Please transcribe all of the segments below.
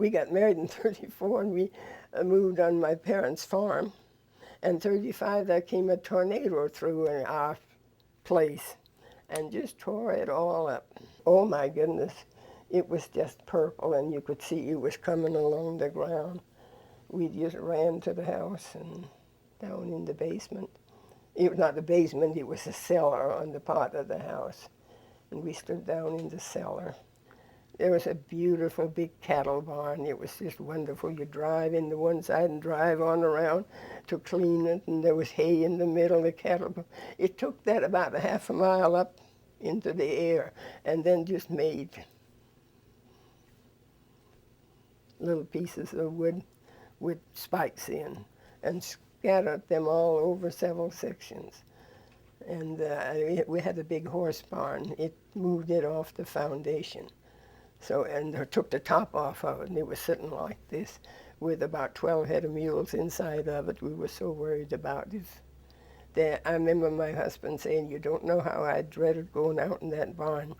We got married in 34 and we moved on my parents' farm. And 35, there came a tornado through in our place and just tore it all up. Oh my goodness. It was just purple and you could see it was coming along the ground. We just ran to the house and down in the basement. It was not the basement, it was a cellar on the part of the house. And we stood down in the cellar. There was a beautiful big cattle barn. It was just wonderful. You drive in the one side and drive on around to clean it, and there was hay in the middle of the cattle barn. It took that about a half a mile up into the air and then just made little pieces of wood with spikes in and scattered them all over several sections. And we had a big horse barn. It moved it off the foundation. So, and I took the top off of it, and it was sitting like this with about 12 head of mules inside of it. We were so worried about it. I remember my husband saying, you don't know how I dreaded going out in that barn.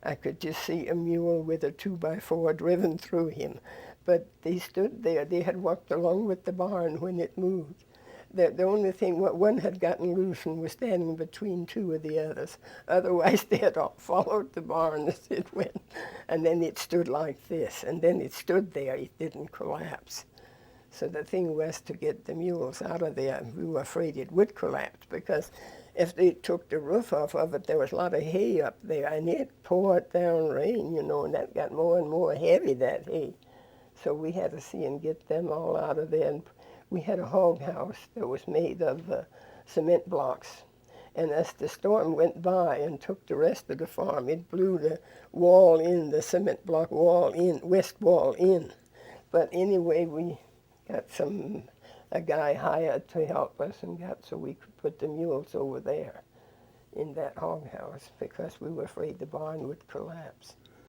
I could just see a mule with a 2x4 driven through him. But they stood there. They had walked along with the barn when it moved. The only thing, one had gotten loose and was standing between two of the others. Otherwise, they had all followed the barn as it went. And then it stood like this. And then it stood there. It didn't collapse. So the thing was to get the mules out of there. We were afraid it would collapse because if they took the roof off of it, there was a lot of hay up there. And it poured down rain, you know, and that got more and more heavy, that hay. So we had to see and get them all out of there. And we had a hog house that was made of cement blocks. And as the storm went by and took the rest of the farm, it blew the wall in, the cement block wall in, west wall in. But anyway, we got a guy hired to help us and got so we could put the mules over there in that hog house because we were afraid the barn would collapse.